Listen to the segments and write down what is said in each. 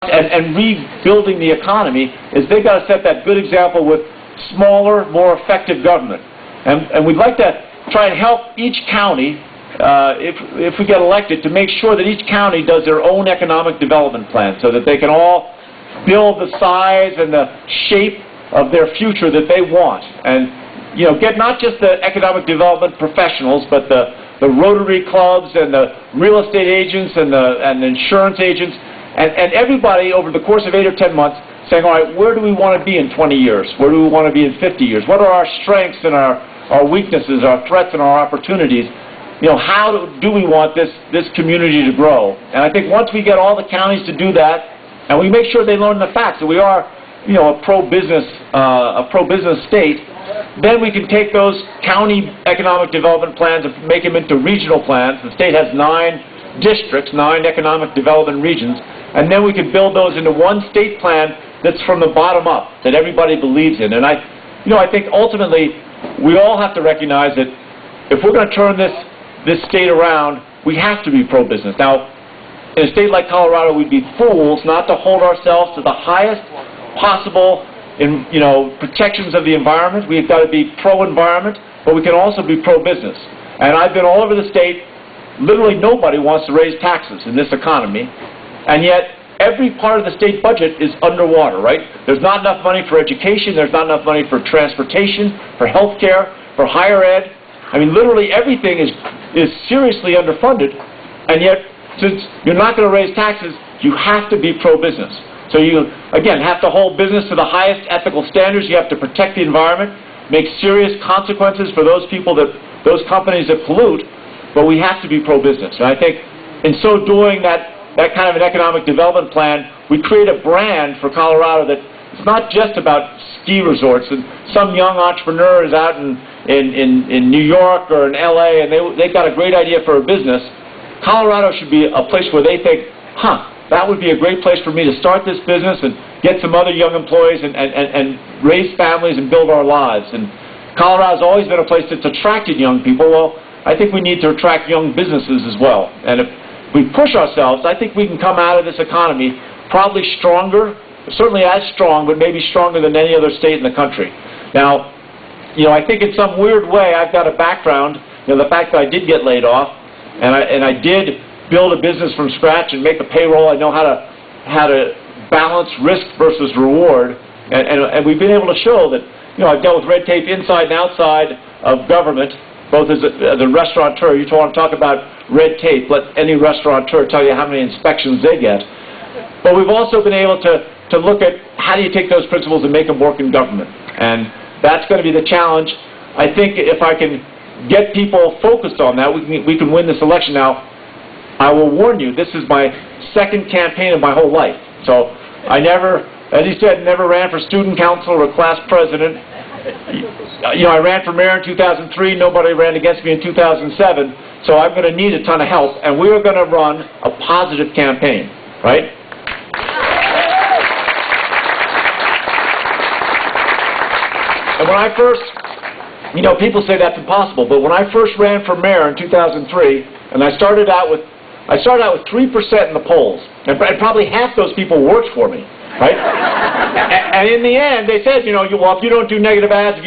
and rebuilding the economy is they've got to set that good example with smaller, more effective government. And we'd like to try and help each county, if we get elected, to make sure that each county does their own economic development plan so that they can all build the size and the shape of their future that they want. And, you know, get not just the economic development professionals, but the Rotary clubs and the real estate agents and the insurance agents, and everybody over the course of 8 or 10 months saying, all right, where do we want to be in 20 years? Where do we want to be in 50 years? What are our strengths and our weaknesses, our threats and our opportunities? You know, how do we want this community to grow? And I think once we get all the counties to do that, and we make sure they learn the facts that we are, you know, a pro-business state, then we can take those county economic development plans and make them into regional plans. The state has 9 districts, 9 economic development regions, and then we can build those into one state plan that's from the bottom up, that everybody believes in. And I think ultimately we all have to recognize that if we're going to turn this state around, we have to be pro-business. Now, in a state like Colorado, we'd be fools not to hold ourselves to the highest possible protections of the environment. We've got to be pro-environment, but we can also be pro-business. And I've been all over the state. Literally nobody wants to raise taxes in this economy, and yet every part of the state budget is underwater, right? There's not enough money for education, there's not enough money for transportation, for health care, for higher ed. I mean, literally everything is seriously underfunded, and yet, since you're not going to raise taxes, you have to be pro-business. So you, again, have to hold business to the highest ethical standards. You have to protect the environment, make serious consequences for those those companies that pollute, but we have to be pro-business. And I think in so doing that kind of an economic development plan, we create a brand for Colorado that it's not just about ski resorts. And some young entrepreneur is out in New York or in LA and they've got a great idea for a business. Colorado should be a place where they think, that would be a great place for me to start this business and get some other young employees and raise families and build our lives. And Colorado's always been a place that's attracted young people. Well, I think we need to attract young businesses as well. And if we push ourselves, I think we can come out of this economy probably stronger, certainly as strong, but maybe stronger than any other state in the country. Now, I think in some weird way I've got a background, the fact that I did get laid off, and I did build a business from scratch and make a payroll. I know how to balance risk versus reward, and we've been able to show that I've dealt with red tape inside and outside of government, both as a restaurateur. You want to talk about red tape, let any restaurateur tell you how many inspections they get. But we've also been able to look at how do you take those principles and make them work in government, and that's going to be the challenge. I think if I can get people focused on that, we can win this election. Now, I will warn you, this is my second campaign of my whole life. So I never, as he said, never ran for student council or class president. I ran for mayor in 2003. Nobody ran against me in 2007. So I'm going to need a ton of help, and we are going to run a positive campaign, right? And when I first, people say that's impossible, but when I first ran for mayor in 2003, and I started out with 3% in the polls, and probably half those people worked for me, right? And in the end, they said, well, if you don't do negative ads, if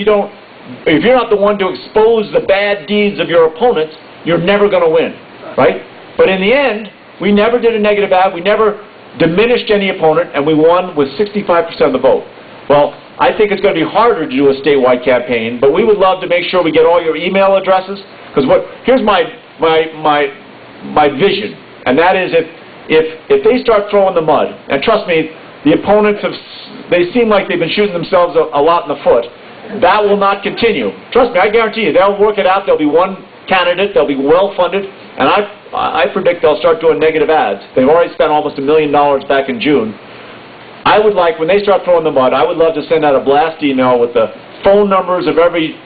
you're not the one to expose the bad deeds of your opponents, you're never going to win, right? But in the end, we never did a negative ad, we never diminished any opponent, and we won with 65% of the vote. Well, I think it's going to be harder to do a statewide campaign, but we would love to make sure we get all your email addresses, because here's my vision, and that is if they start throwing the mud, and trust me, the opponents they seem like they've been shooting themselves a lot in the foot. That will not continue. Trust me, I guarantee you, they'll work it out. There'll be one candidate, they'll be well funded, and I predict they'll start doing negative ads. They've already spent almost $1 million back in June. I would like, when they start throwing the mud, I would love to send out a blast email with the phone numbers of every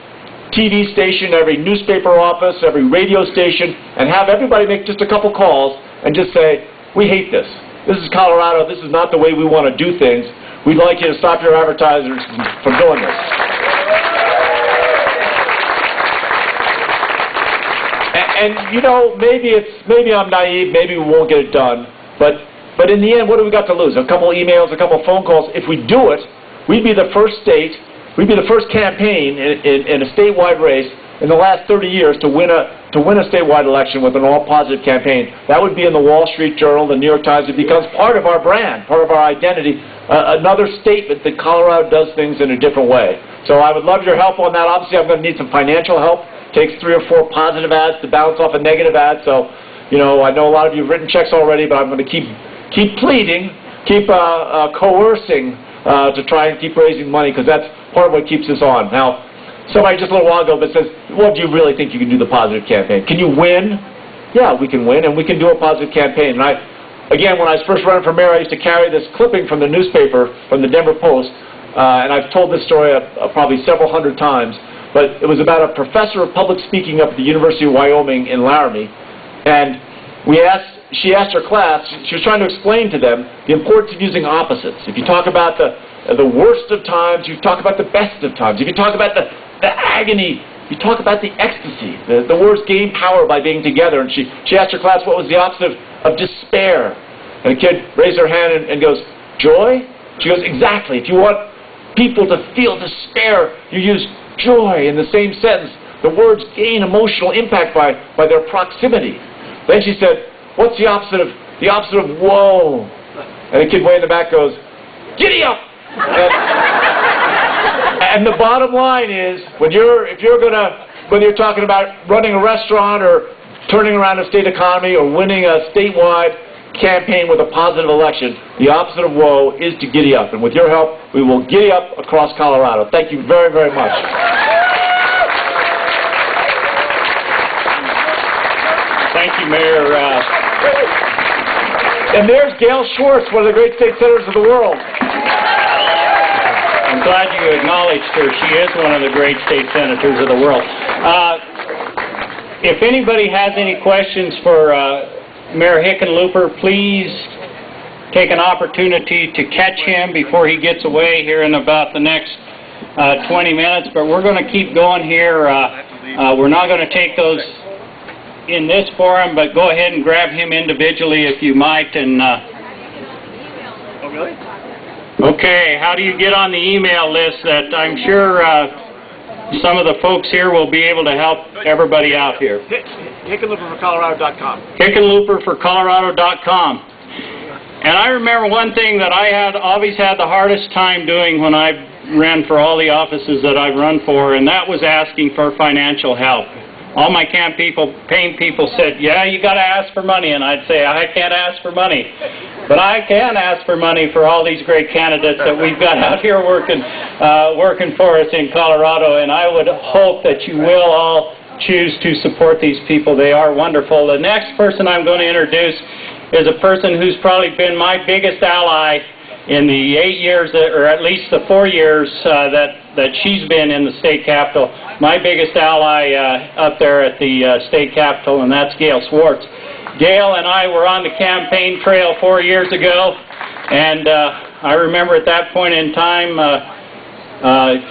TV station, every newspaper office, every radio station, and have everybody make just a couple calls and just say, we hate this. This is Colorado. This is not the way we want to do things. We'd like you to stop your advertisers from doing this. And maybe I'm naive, maybe we won't get it done, but But in the end, what do we got to lose? A couple emails, a couple phone calls. If we do it, we'd be the first state, we'd be the first campaign in a statewide race in the last 30 years to win a statewide election with an all-positive campaign. That would be in the Wall Street Journal, the New York Times. It becomes part of our brand, part of our identity, another statement that Colorado does things in a different way. So I would love your help on that. Obviously, I'm going to need some financial help. It takes 3 or 4 positive ads to bounce off a negative ad. So, you know, I know a lot of you have written checks already, but I'm going to keep pleading, keep coercing to try and keep raising money, because that's part of what keeps us on. Now, somebody just a little while ago but says, well, do you really think you can do the positive campaign? Can you win? Yeah, we can win, and we can do a positive campaign. And again, when I was first running for mayor, I used to carry this clipping from the newspaper, from the Denver Post, and I've told this story probably several hundred times, but it was about a professor of public speaking up at the University of Wyoming in Laramie, and she asked her class, she was trying to explain to them the importance of using opposites. If you talk about the worst of times, you talk about the best of times. If you talk about the agony, you talk about the ecstasy. The words gain power by being together. And she asked her class what was the opposite of despair. And a kid raised her hand and goes, joy? She goes, exactly. If you want people to feel despair, you use joy in the same sentence. The words gain emotional impact by their proximity. Then she said, what's the opposite of woe? And the kid way in the back goes, giddy up! And the bottom line is, whether you're talking about running a restaurant or turning around a state economy or winning a statewide campaign with a positive election, the opposite of woe is to giddy up. And with your help, we will giddy up across Colorado. Thank you very, very much. Thank you, Mayor. And there's Gail Schwartz, one of the great state senators of the world. I'm glad you acknowledged her. She is one of the great state senators of the world. If anybody has any questions for Mayor Hickenlooper, please take an opportunity to catch him before he gets away here in about the next 20 minutes. But we're going to keep going here. We're not going to take those in this forum, but go ahead and grab him individually if you might. And oh, really? Okay, how do you get on the email list that I'm sure some of the folks here will be able to help everybody out here? Hickenlooperforcolorado.com. Hickenlooperforcolorado.com. And I remember one thing that I always had the hardest time doing when I ran for all the offices that I've run for, and that was asking for financial help. All my campaign people said, yeah, you got to ask for money. And I'd say, I can't ask for money. But I can ask for money for all these great candidates that we've got out here working for us in Colorado. And I would hope that you will all choose to support these people. They are wonderful. The next person I'm going to introduce is a person who's probably been my biggest ally in the 8 years, or at least the 4 years that she's been in the state capitol. My biggest ally up there at the state capitol, and that's Gail Schwartz. Gail and I were on the campaign trail 4 years ago, and I remember at that point in time,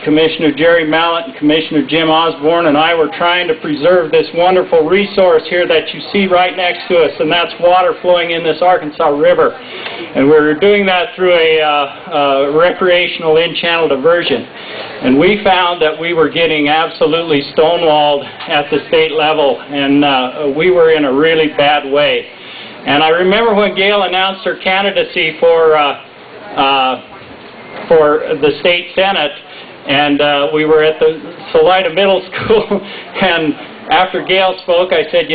Commissioner Jerry Mallett and Commissioner Jim Osborne and I were trying to preserve this wonderful resource here that you see right next to us, and that's water flowing in this Arkansas River. And we were doing that through a recreational in-channel diversion. And we found that we were getting absolutely stonewalled at the state level, and we were in a really bad way. And I remember when Gail announced her candidacy for the state senate, and we were at the Salida Middle School, and after Gail spoke, I said,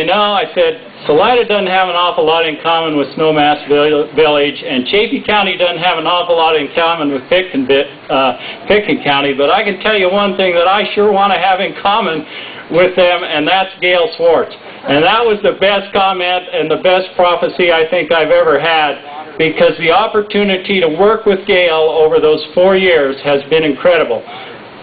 Salida doesn't have an awful lot in common with Snowmass Village, and Chaffee County doesn't have an awful lot in common with Pickton County, but I can tell you one thing that I sure want to have in common with them, and that's Gail Schwartz. And that was the best comment and the best prophecy I think I've ever had, because the opportunity to work with Gail over those 4 years has been incredible.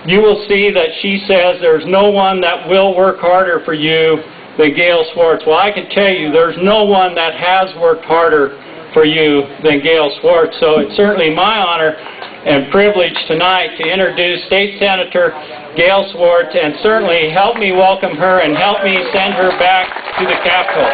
You will see that she says there's no one that will work harder for you than Gail Schwartz. Well, I can tell you there's no one that has worked harder for you than Gail Schwartz. So it's certainly my honor and privilege tonight to introduce State Senator Gail Schwartz, and certainly help me welcome her and help me send her back to the Capitol.